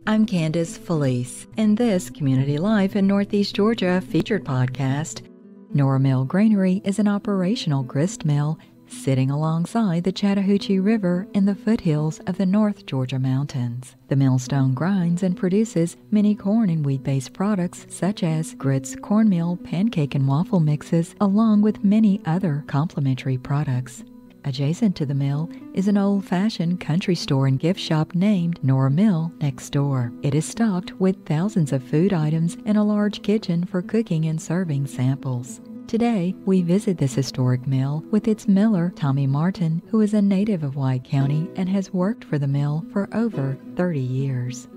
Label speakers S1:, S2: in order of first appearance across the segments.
S1: I'm Candice Felice. In this Community Life in Northeast Georgia featured podcast, Nora Mill Granary is an operational grist mill sitting alongside the Chattahoochee River in the foothills of the North Georgia mountains. The millstone grinds and produces many corn and wheat-based products such as grits, cornmeal, pancake and waffle mixes, along with many other complementary products. Adjacent to the mill is an old-fashioned country store and gift shop named Nora Mill next door. It is stocked with thousands of food items and a large kitchen for cooking and serving samples. Today, we visit this historic mill with its miller, Tommy Martin, who is a native of White County and has worked for the mill for over 30 years.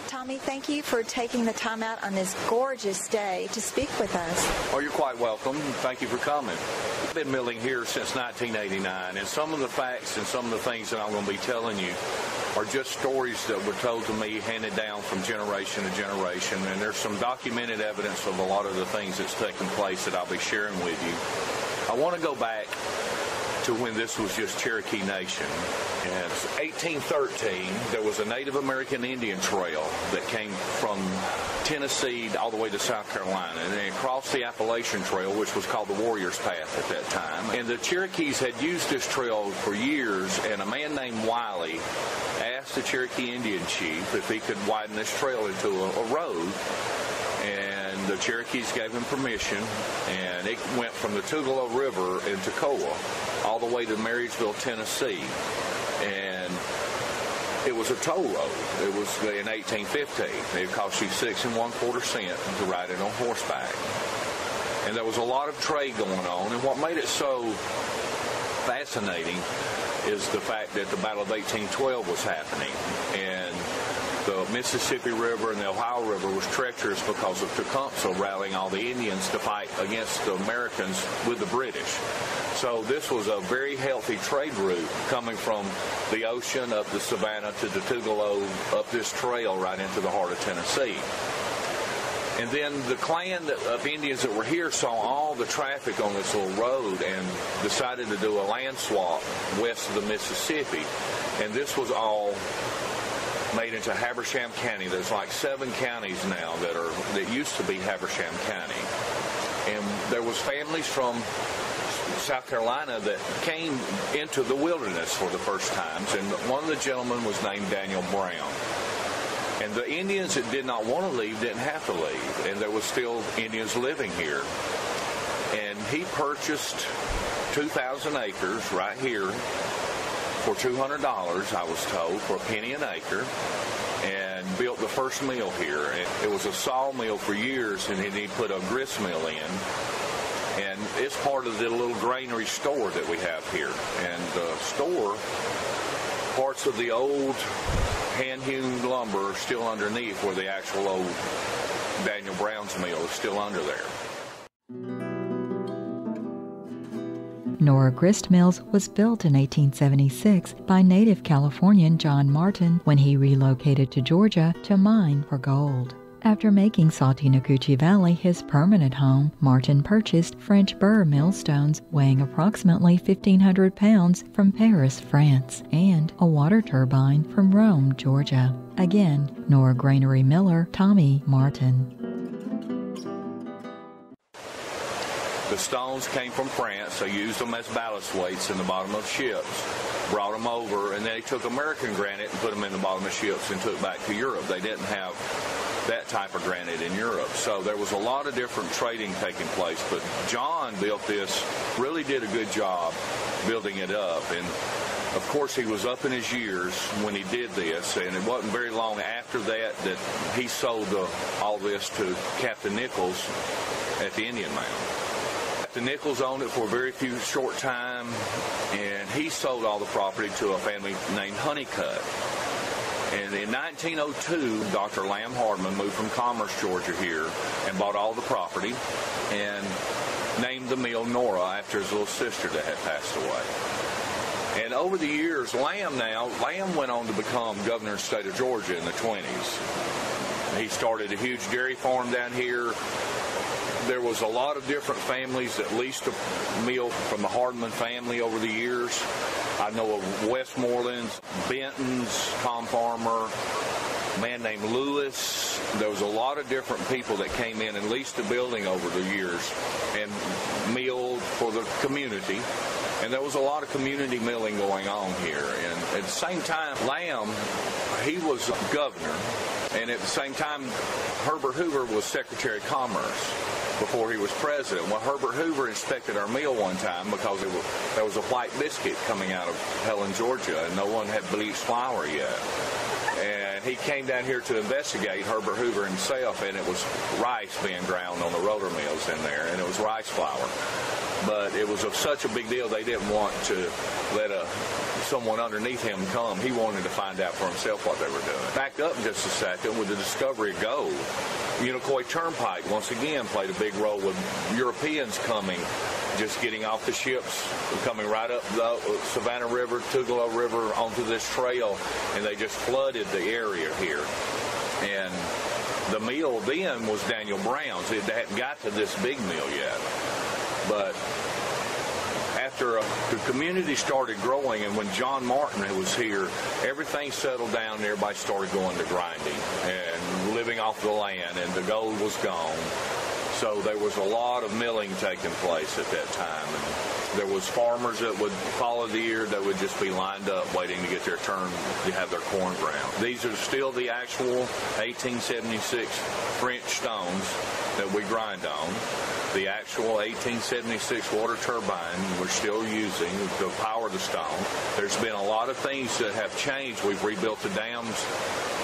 S2: Tommy, thank you for taking the time out on this gorgeous day to speak with us.
S3: Oh, you're quite welcome. Thank you for coming. I've been milling here since 1989, and some of the facts and some of the things that I'm going to be telling you are just stories that were told to me, handed down from generation to generation, and there's some documented evidence of a lot of the things that's taken place that I'll be sharing with you. I want to go back to when this was just Cherokee Nation. And it's 1813, there was a Native American Indian trail that came from Tennessee all the way to South Carolina, and then across the Appalachian Trail, which was called the Warrior's Path at that time. And the Cherokees had used this trail for years, and a man named Wiley asked the Cherokee Indian chief if he could widen this trail into a road. And the Cherokees gave him permission, and it went from the Tugelo River in Toccoa all the way to Marysville, Tennessee. And it was a toll road. It was in 1815. It cost you 6 1/4 cents to ride it on horseback. And there was a lot of trade going on, and what made it so fascinating is the fact that the Battle of 1812 was happening, and the Mississippi River and the Ohio River was treacherous because of Tecumseh rallying all the Indians to fight against the Americans with the British. So this was a very healthy trade route coming from the ocean up the Savannah to the Tugelo, up this trail right into the heart of Tennessee. And then the clan of Indians that were here saw all the traffic on this little road and decided to do a land swap west of the Mississippi. And this was all made into Habersham County. There's like 7 counties now that used to be Habersham County. And there was families from South Carolina that came into the wilderness for the first times, and one of the gentlemen was named Daniel Brown. And the Indians that did not want to leave didn't have to leave, and there was still Indians living here. And he purchased 2,000 acres right here for $200, I was told, for a penny an acre, and built the first mill here. It was a sawmill for years, and then he put a grist mill in. And it's part of the little granary store that we have here. And the store, parts of the old hand-hewn lumber are still underneath where the actual old Daniel Brown's mill is still under there.
S1: Nora Grist Mills was built in 1876 by native Californian John Martin when he relocated to Georgia to mine for gold. After making Salty Nacoochee Valley his permanent home, Martin purchased French burr millstones weighing approximately 1,500 pounds from Paris, France, and a water turbine from Rome, Georgia. Again, Nora Granary miller Tommy Martin.
S3: The stones came from France. They used them as ballast weights in the bottom of ships, brought them over, and then they took American granite and put them in the bottom of ships and took back to Europe. They didn't have that type of granite in Europe. So there was a lot of different trading taking place. But John built this, really did a good job building it up. And of course, he was up in his years when he did this, and it wasn't very long after that that he sold all this to Captain Nichols at the Indian Mound. Captain Nichols owned it for a very short time, and he sold all the property to a family named Honeycutt. And in 1902, Dr. Lamb Hardman moved from Commerce, Georgia here and bought all the property and named the mill Nora after his little sister that had passed away. And over the years, Lamb went on to become governor of the state of Georgia in the 20s. He started a huge dairy farm down here. There was a lot of different families that leased a mill from the Hardman family over the years. I know of Westmoreland's, Benton's, Tom Farmer, a man named Lewis. There was a lot of different people that came in and leased the building over the years and milled for the community. And there was a lot of community milling going on here. And at the same time, Lamb, he was governor. And at the same time, Herbert Hoover was Secretary of Commerce before he was president. Well, Herbert Hoover inspected our mill one time because there was a white biscuit coming out of Helen, Georgia, and no one had bleached flour yet. And he came down here to investigate, Herbert Hoover himself, and it was rice being ground on the roller mills in there, and it was rice flour. But it was of such a big deal, they didn't want to let someone underneath him come. He wanted to find out for himself what they were doing. Back up just a second with the discovery of gold. Unicoi Turnpike, once again, played a big role with Europeans coming, just getting off the ships, coming right up the Savannah River, Tugelo River, onto this trail, and they just flooded the area here. And the mill then was Daniel Brown's. It hadn't got to this big mill yet. But after the community started growing, and when John Martin was here, everything settled down and everybody started going to grinding and living off the land, and the gold was gone. So there was a lot of milling taking place at that time. And there was farmers that would follow the year that would just be lined up waiting to get their turn to have their corn ground. These are still the actual 1876 French stones that we grind on. The actual 1876 water turbine we're still using to power the stone. There's been a lot of things that have changed. We've rebuilt the dams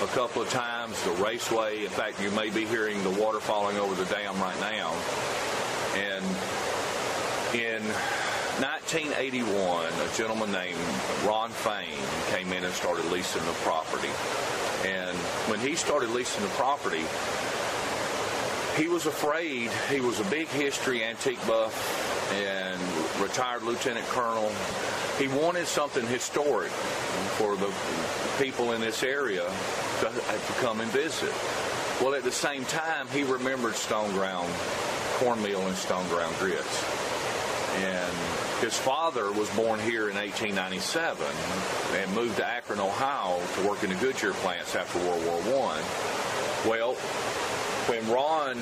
S3: a couple of times, the raceway. In fact, you may be hearing the water falling over the dam right now. And in 1981, a gentleman named Ron Fain came in and started leasing the property. And when he started leasing the property, he was afraid. He was a big history antique buff and retired lieutenant colonel. He wanted something historic for the people in this area to come and visit. Well, at the same time, he remembered stone ground cornmeal and stone ground grits. And his father was born here in 1897 and moved to Akron, Ohio to work in the Goodyear plants after World War I. Well, when Ron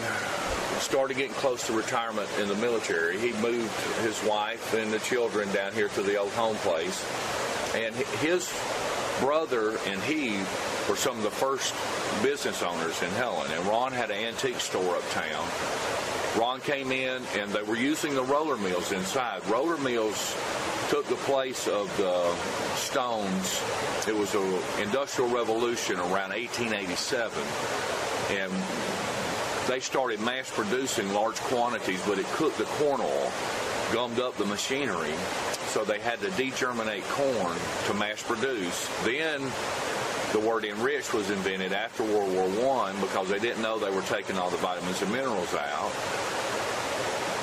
S3: started getting close to retirement in the military, he moved his wife and the children down here to the old home place. And his brother and he were some of the first business owners in Helen. And Ron had an antique store uptown. Ron came in, and they were using the roller mills inside. Roller mills took the place of the stones. It was an industrial revolution around 1887. And they started mass producing large quantities, but it cooked the corn oil, gummed up the machinery, so they had to degerminate corn to mass produce. Then the word enriched was invented after World War I because they didn't know they were taking all the vitamins and minerals out.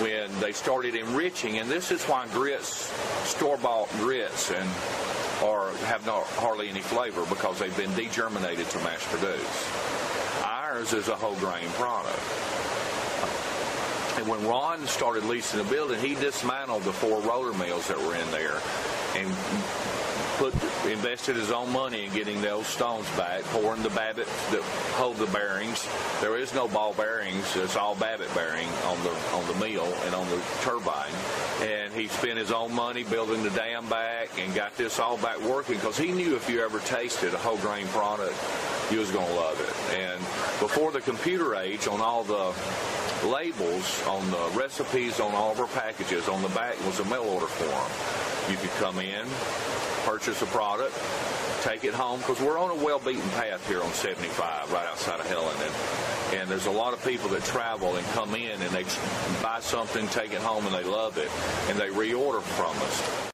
S3: When they started enriching, and this is why grits, store-bought grits, have not hardly any flavor, because they've been degerminated to mass produce. Ours is a whole grain product. And when Ron started leasing the building, he dismantled the 4 roller mills that were in there and invested his own money in getting those stones back, pouring the babbitt that hold the bearings. There is no ball bearings; it's all babbitt bearing on the mill and on the turbine. And he spent his own money building the dam back and got this all back working, because he knew if you ever tasted a whole grain product, you was going to love it. And before the computer age, on all the labels, on the recipes, on all of our packages, on the back was a mail order form. You could come in, purchase a product, take it home, because we're on a well-beaten path here on 75, right outside of Helen, and there's a lot of people that travel and come in and they buy something, take it home, and they love it, and they reorder from us.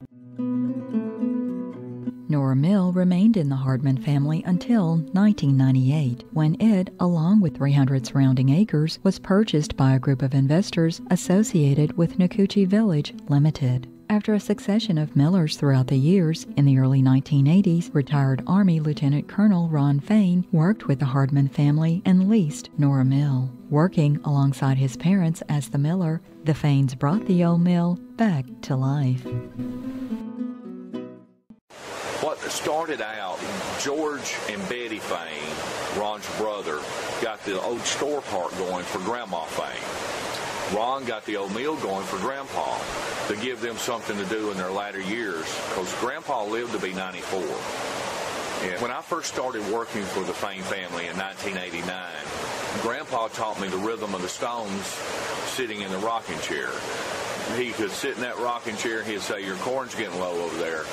S1: Nora Mill remained in the Hardman family until 1998, when it, along with 300 surrounding acres, was purchased by a group of investors associated with Nacoochee Village Limited. after a succession of millers throughout the years. In the early 1980s, retired Army Lieutenant Colonel Ron Fain worked with the Hardman family and leased Nora Mill. Working alongside his parents as the miller, the Fains brought the old mill back to life.
S3: What started out, George and Betty Fain, Ron's brother, got the old store part going for Grandma Fain. Ron got the old mill going for Grandpa to give them something to do in their latter years, because Grandpa lived to be 94. And when I first started working for the Fain family in 1989, Grandpa taught me the rhythm of the stones sitting in the rocking chair. He could sit in that rocking chair and he'd say, "Your corn's getting low over there."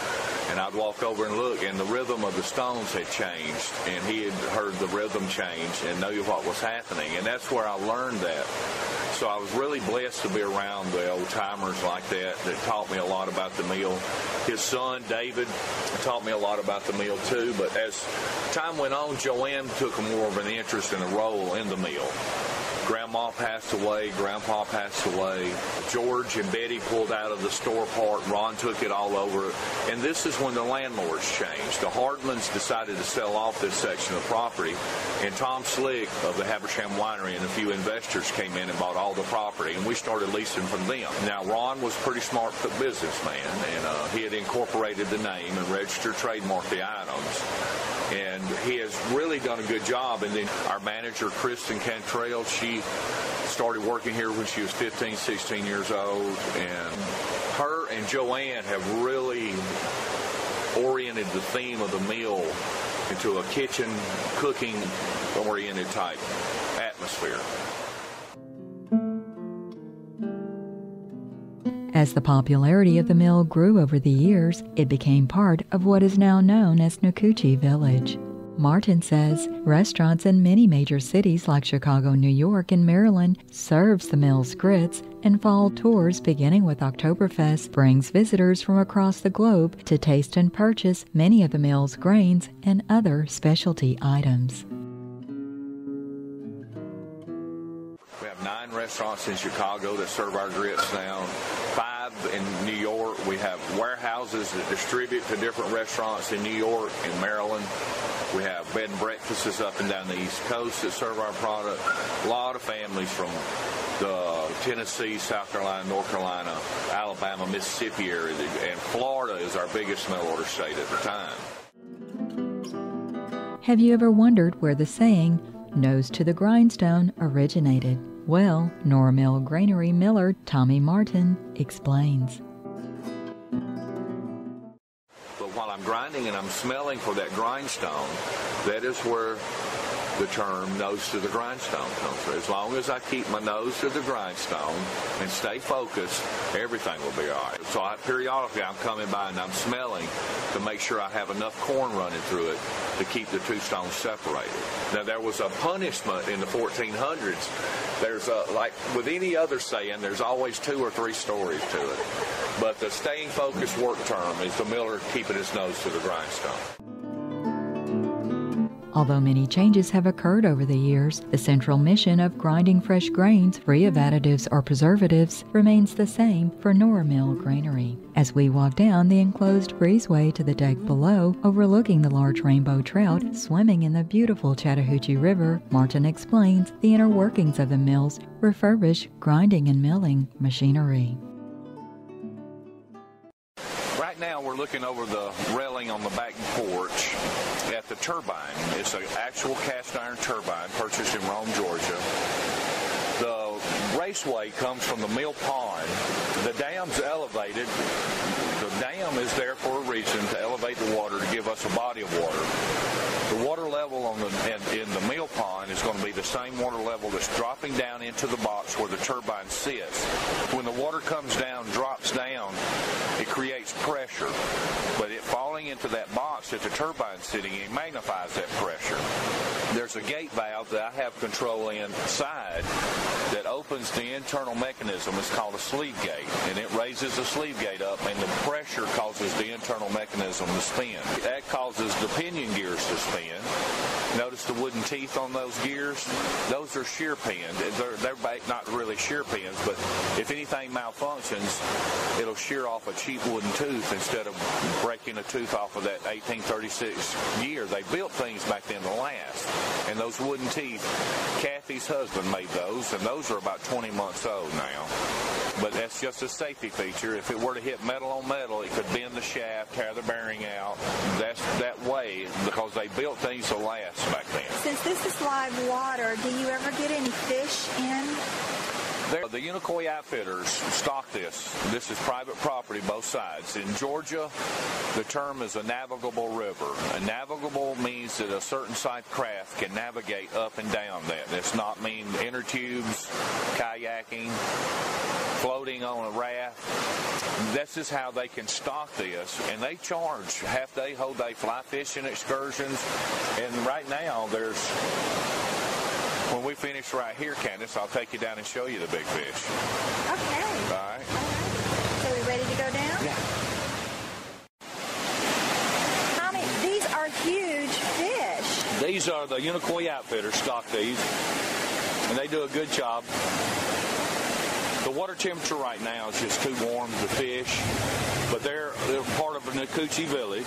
S3: And I'd walk over and look, and the rhythm of the stones had changed, and he had heard the rhythm change and knew what was happening. And that's where I learned that. So I was really blessed to be around the old-timers like that taught me a lot about the mill. His son, David, taught me a lot about the mill, too. But as time went on, Joanne took more of an interest and a role in the mill. Grandma passed away, Grandpa passed away. George and Betty pulled out of the store part. Ron took it all over. And this is when the landlords changed. The Hardmans decided to sell off this section of property, and Tom Slick of the Habersham Winery and a few investors came in and bought all the property, and we started leasing from them. Now, Ron was a pretty smart businessman, and he had incorporated the name and registered trademarked the items. And he has really done a good job. And then our manager, Kristen Cantrell, she started working here when she was 15, 16 years old. And her and Joanne have really oriented the theme of the meal into a kitchen, cooking-oriented type atmosphere.
S1: As the popularity of the mill grew over the years, it became part of what is now known as Nacoochee Village. Martin says restaurants in many major cities like Chicago, New York, and Maryland serves the mill's grits, and fall tours beginning with Oktoberfest brings visitors from across the globe to taste and purchase many of the mill's grains and other specialty items.
S3: We have 9 restaurants in Chicago that serve our grits now, 5 in New York. We have warehouses that distribute to different restaurants in New York and Maryland. We have bed and breakfasts up and down the East Coast that serve our product. A lot of families from the Tennessee, South Carolina, North Carolina, Alabama, Mississippi area, and Florida is our biggest mail order state at the time.
S1: Have you ever wondered where the saying, "nose to the grindstone," originated? Well, Nora Mill Granary miller Tommy Martin explains.
S3: But while I'm grinding and I'm smelling for that grindstone, that is where the term nose to the grindstone comes from. As long as I keep my nose to the grindstone and stay focused, everything will be all right. So periodically I'm coming by and I'm smelling to make sure I have enough corn running through it to keep the two stones separated. Now, there was a punishment in the 1400s. There's like with any other saying, there's always 2 or 3 stories to it. But the staying focused work term is the miller keeping his nose to the grindstone.
S1: Although many changes have occurred over the years, the central mission of grinding fresh grains free of additives or preservatives remains the same for Nora Mill Granary. As we walk down the enclosed breezeway to the deck below, overlooking the large rainbow trout swimming in the beautiful Chattahoochee River, Martin explains the inner workings of the mill's refurbished grinding and milling machinery.
S3: Right now we're looking over the railing on the back porch at the turbine. It's an actual cast iron turbine purchased in Rome, Georgia. The raceway comes from the mill pond. The dam's elevated. The dam is there for a reason, to elevate the water, to give us a body of water. The water level in the mill pond is going to be the same water level that's dropping down into the box where the turbine sits. When the water comes down, drops down, it creates pressure. But it falling into that box force that the turbine's sitting in magnifies that pressure. There's a gate valve that I have control inside that opens the internal mechanism. It's called a sleeve gate, and it raises the sleeve gate up, and the pressure causes the internal mechanism to spin. That causes the pinion gears to spin. Notice the wooden teeth on those gears? Those are shear pins. They're not really shear pins, but if anything malfunctions, it'll shear off a cheap wooden tooth instead of breaking a tooth off of that 1836 gear. They built things back then to last. And those wooden teeth, Kathy's husband made those, and those are about 20 months old now. But that's just a safety feature. If it were to hit metal on metal, it could bend the shaft, tear the bearing out. That's that way because they built things to last back then.
S2: Since this is live water, do you ever get any fish in?
S3: The Unicoi Outfitters stock this. This is private property, both sides. In Georgia, the term is a navigable river. A navigable means that a certain sized craft can navigate up and down that. Does not mean inner tubes, kayaking, floating on a raft. This is how they can stock this, and they charge half-day, whole-day fly fishing excursions. And right now, when we finish right here, Candice, I'll take you down and show you the big fish.
S2: Okay.
S3: All right.
S2: So we ready to go down?
S3: Yeah.
S2: Tommy, these are huge fish.
S3: These are the Unicoi Outfitters stock these, and they do a good job. The water temperature right now is just too warm to fish, but they're part of a Nacoochee village.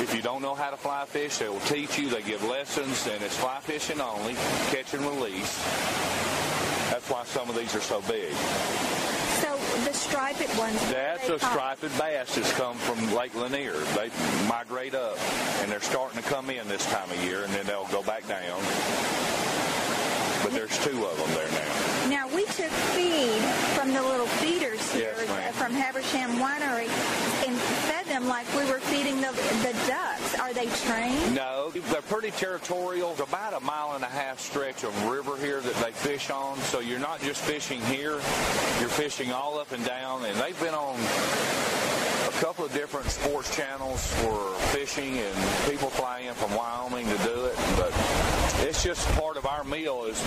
S3: If you don't know how to fly fish, they will teach you. They give lessons, and it's fly fishing only, catch and release. That's why some of these are so big.
S2: So the striped ones.
S3: That's a striped bass that's come from Lake Lanier. They migrate up, and they're starting to come in this time of year, and then they'll go back down. But there's two of them there now.
S2: Now, we took feed from the little feeders here from Habersham Winery and fed them like we were feeding the ducks. Are they trained?
S3: No, they're pretty territorial. It's about a 1.5 mile stretch of river here that they fish on. So you're not just fishing here, you're fishing all up and down. And they've been on a couple of different sports channels for fishing, and people fly in from Wyoming to do it. But it's just part of our meal is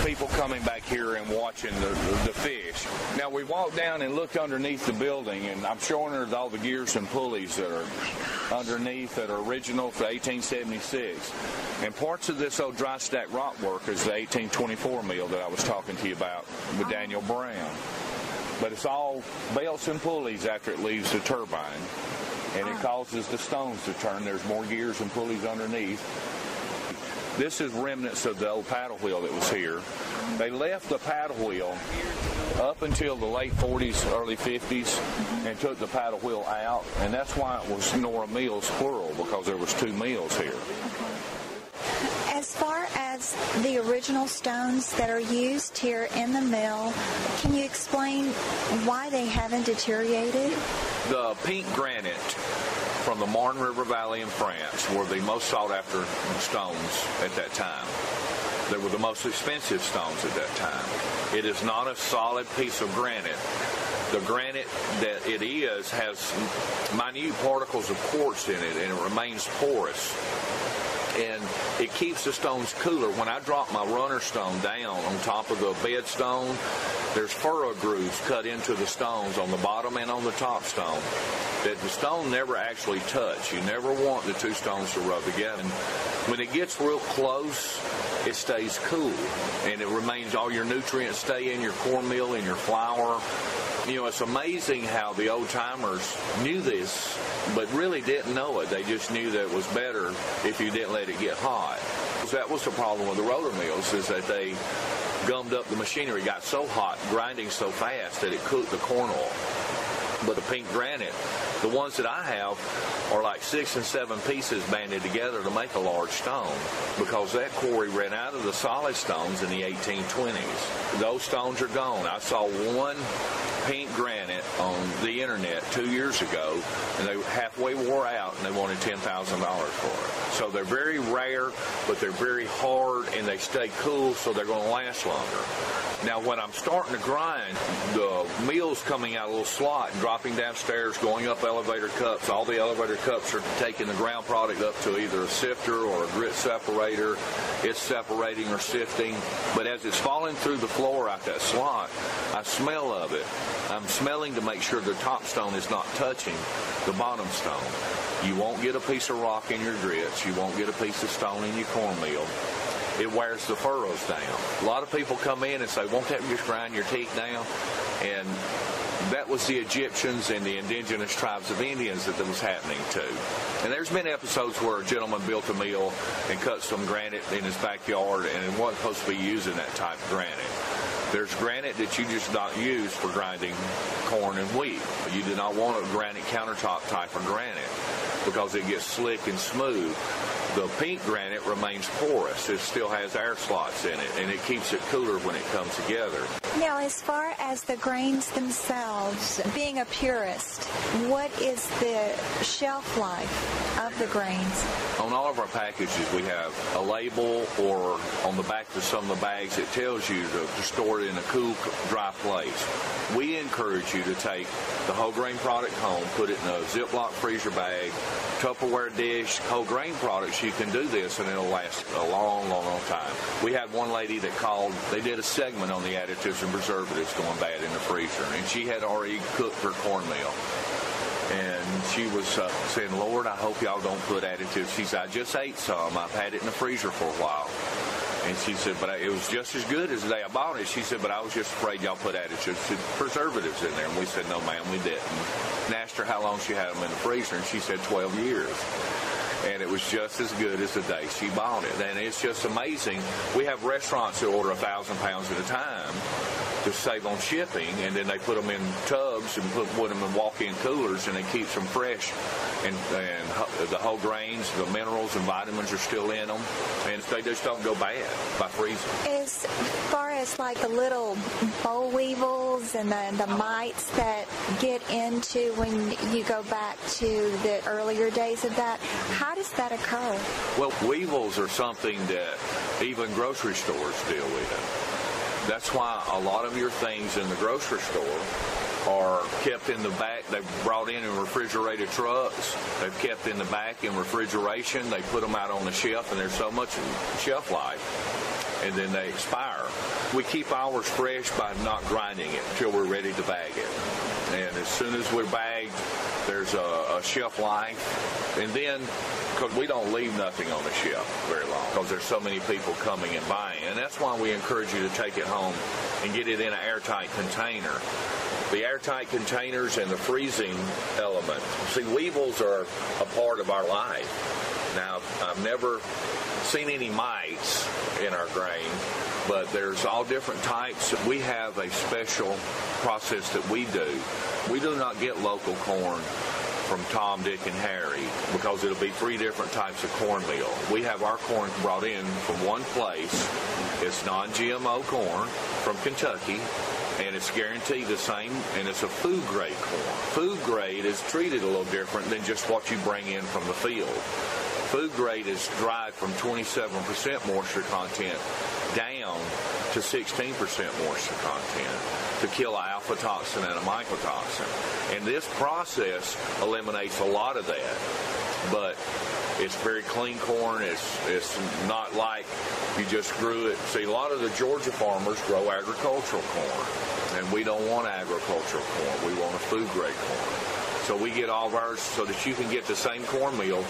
S3: people coming back here and watching the fish. Now, we walked down and looked underneath the building, and I'm showing her all the gears and pulleys that are underneath that are original for 1876. And parts of this old dry stack rock work is the 1824 mill that I was talking to you about with Daniel Brown. But it's all belts and pulleys after it leaves the turbine, and it causes the stones to turn. There's more gears and pulleys underneath. This is remnants of the old paddle wheel that was here. They left the paddle wheel up until the late 40s, early 50s, and took the paddle wheel out, and that's why it was Nora Mill's plural, because there was 2 mills here.
S2: As far as the original stones that are used here in the mill, can you explain why they haven't deteriorated?
S3: The pink granite from the Marne River Valley in France were the most sought-after stones at that time. They were the most expensive stones at that time. It is not a solid piece of granite. The granite that it is has minute particles of quartz in it, and it remains porous. And it keeps the stones cooler. When I drop my runner stone down on top of the bed stone, there's furrow grooves cut into the stones on the bottom and on the top stone that the stone never actually touch. You never want the 2 stones to rub together. And when it gets real close, it stays cool, and it remains, all your nutrients stay in your cornmeal, in your flour. You know, it's amazing how the old-timers knew this, but really didn't know it. They just knew that it was better if you didn't let it get hot. That was the problem with the roller mills, is that they gummed up the machinery, got so hot, grinding so fast that it cooked the corn oil. But the pink granite, the ones that I have are like 6 and 7 pieces banded together to make a large stone, because that quarry ran out of the solid stones in the 1820s. Those stones are gone. I saw one pink granite on the internet 2 years ago, and they halfway wore out, and they wanted $10,000 for it. So they're very rare, but they're very hard, and they stay cool, so they're going to last longer. Now, when I'm starting to grind, the mill's coming out a little slot and dropping downstairs, going up elevator cups. All the elevator cups are taking the ground product up to either a sifter or a grit separator. It's separating or sifting. But as it's falling through the floor out that slot, I smell of it. I'm smelling to make sure the top stone is not touching the bottom stone. You won't get a piece of rock in your grits. You won't get a piece of stone in your cornmeal. It wears the furrows down. A lot of people come in and say, won't that just grind your teeth down? And that was the Egyptians and the indigenous tribes of Indians that was happening to. And there's been episodes where a gentleman built a mill and cut some granite in his backyard, and it wasn't supposed to be using that type of granite. There's granite that you just not use for grinding corn and wheat. You do not want a granite countertop type of granite because it gets slick and smooth. The pink granite remains porous. It still has air slots in it, and it keeps it cooler when it comes together.
S2: Now, as far as the grains themselves, being a purist, what is the shelf life of the grains?
S3: On all of our packages, we have a label, or on the back of some of the bags, it tells you to store it in a cool, dry place. We encourage you to take the whole grain product home, put it in a Ziploc freezer bag, Tupperware dish. Whole grain products, you can do this and it'll last a long, long, long time. We had one lady that called, they did a segment on the additives and preservatives going bad in the freezer, and she had already cooked her cornmeal. And she was saying, Lord, I hope y'all don't put additives. She said, I just ate some. I've had it in the freezer for a while. And she said, but it was just as good as the day I bought it. She said, but I was just afraid y'all put additives and preservatives in there. And we said, no, ma'am, we didn't. And asked her how long she had them in the freezer, and she said 12 years. And it was just as good as the day she bought it. And it's just amazing. We have restaurants that order 1,000 pounds at a time to save on shipping, and then they put them in tubs and put them in walk-in coolers, and it keeps them fresh. And the whole grains, the minerals and vitamins are still in them, and they just don't go bad by freezing.
S2: As far as like the little boll weevils and the mites that get into when you go back to the earlier days of that, how does that occur?
S3: Well, weevils are something that even grocery stores deal with. That's why a lot of your things in the grocery store are kept in the back. They've brought in refrigerated trucks. They've kept in the back in refrigeration. They put them out on the shelf, and there's so much shelf life, and then they expire. We keep ours fresh by not grinding it until we're ready to bag it. And as soon as we're bagged, there's a shelf life. And then, because we don't leave nothing on the shelf very long, because there's so many people coming and buying. And that's why we encourage you to take it home and get it in an airtight container. The airtight containers and the freezing element. See, weevils are a part of our life. Now, I've never seen any mites in our grain, but there's all different types. We have a special process that we do. We do not get local corn from Tom, Dick, and Harry, because it'll be 3 different types of cornmeal. We have our corn brought in from one place. It's non-GMO corn from Kentucky, and it's guaranteed the same, and it's a food-grade corn. Food-grade is treated a little different than just what you bring in from the field. Food-grade is dried from 27% moisture content down to 16% moisture content to kill an alpha toxin and a mycotoxin. And this process eliminates a lot of that. But it's very clean corn. It's not like you just grew it. See, a lot of the Georgia farmers grow agricultural corn, and we don't want agricultural corn. We want a food-grade corn. So we get all of ours so that you can get the same cornmeal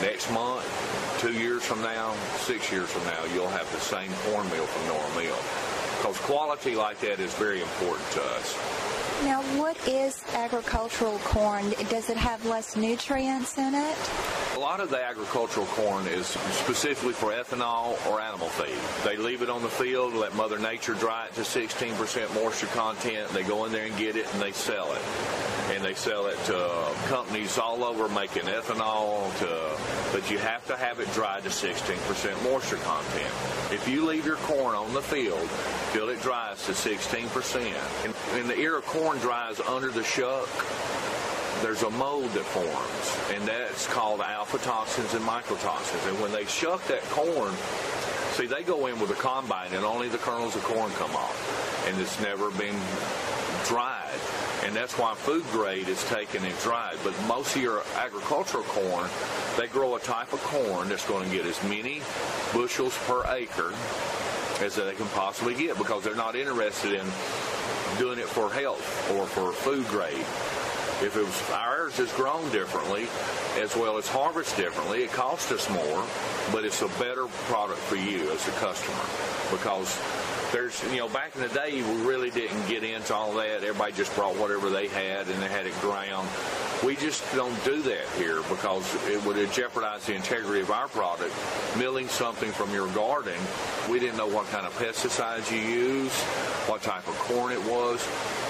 S3: next month, 2 years from now, 6 years from now, you'll have the same cornmeal from Nora Mill. Because quality like that is very important to us.
S2: Now, what is agricultural corn? Does it have less nutrients in it?
S3: A lot of the agricultural corn is specifically for ethanol or animal feed. They leave it on the field, let Mother Nature dry it to 16% moisture content. They go in there and get it, and they sell it. And they sell it to companies all over making ethanol, but you have to have it dried to 16% moisture content. If you leave your corn on the field till it dries to 16%, and the ear of corn dries under the shuck, there's a mold that forms, and that's called alpha toxins and mycotoxins. And when they shuck that corn, see, they go in with a combine, and only the kernels of corn come off, and it's never been dried. And that's why food grade is taken and dried. But most of your agricultural corn, they grow a type of corn that's going to get as many bushels per acre as they can possibly get, because they're not interested in doing it for health or for food grade. If it was, ours is grown differently as well as harvested differently, it costs us more, but it's a better product for you as a customer, because there's, back in the day, we really didn't get into all that. Everybody just brought whatever they had and they had it ground. We just don't do that here, because it would jeopardize the integrity of our product. Milling something from your garden, we didn't know what kind of pesticides you use, what type of corn it was.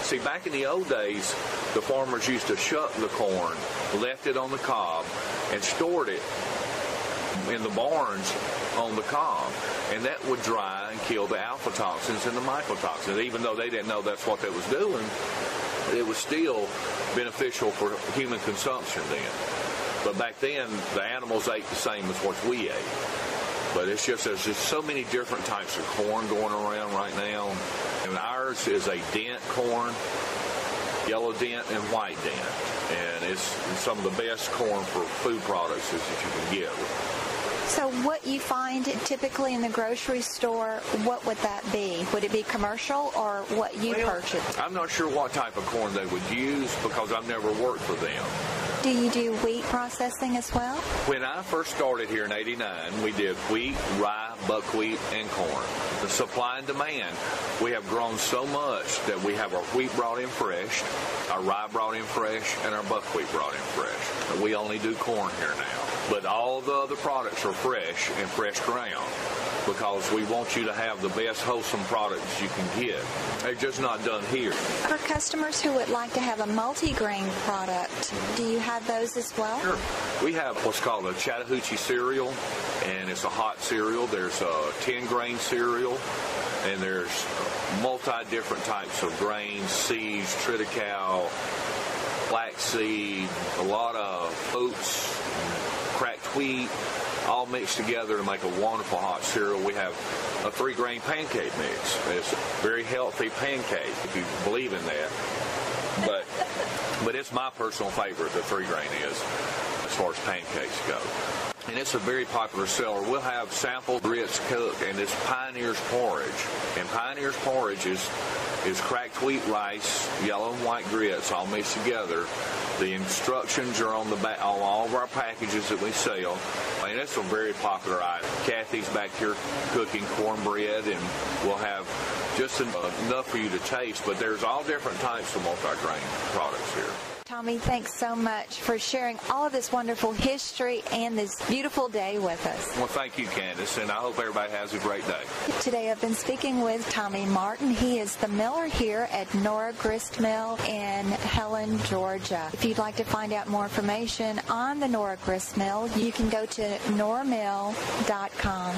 S3: See, back in the old days, the farmers used to shuck the corn, left it on the cob, and stored it in the barns on the cob, and that would dry and kill the aflatoxins and the mycotoxins. Even though they didn't know that's what they was doing, it was still beneficial for human consumption then. But back then, the animals ate the same as what we ate. But it's just, there's just so many different types of corn going around right now. And ours is a dent corn, yellow dent and white dent. And it's some of the best corn for food products that you can get.
S2: So what you find typically in the grocery store, what would that be? Would it be commercial or what you purchase?
S3: I'm not sure what type of corn they would use, because I've never worked for them.
S2: Do you do wheat processing as well?
S3: When I first started here in '89, we did wheat, rye, buckwheat, and corn. The supply and demand, we have grown so much that we have our wheat brought in fresh, our rye brought in fresh, and our buckwheat brought in fresh. We only do corn here now. But all the other products are fresh and fresh ground, because we want you to have the best wholesome products you can get. They're just not done here.
S2: For customers who would like to have a multi-grain product, do you have those as well?
S3: Sure. We have what's called a Chattahoochee cereal, and it's a hot cereal. There's a 10-grain cereal, and there's multi-different types of grains, seeds, triticale, flaxseed, a lot of oats, cracked wheat, all mixed together to make a wonderful hot cereal. We have a 3-grain pancake mix. It's a very healthy pancake, if you believe in that. But it's my personal favorite, the 3-grain is, as far as pancakes go. And it's a very popular seller. We'll have sample grits cooked, and it's Pioneer's porridge. And Pioneer's porridge is cracked wheat rice, yellow and white grits all mixed together. The instructions are on the back on all of our packages that we sell. And it's a very popular item. Kathy's back here cooking cornbread, and we'll have just enough for you to taste. But there's all different types of multi-grain products here.
S2: Tommy, thanks so much for sharing all of this wonderful history and this beautiful day with us.
S3: Well, thank you, Candice, and I hope everybody has a great day.
S2: Today I've been speaking with Tommy Martin. He is the miller here at Nora Grist Mill in Helen, Georgia. If you'd like to find out more information on the Nora Grist Mill, you can go to noramill.com.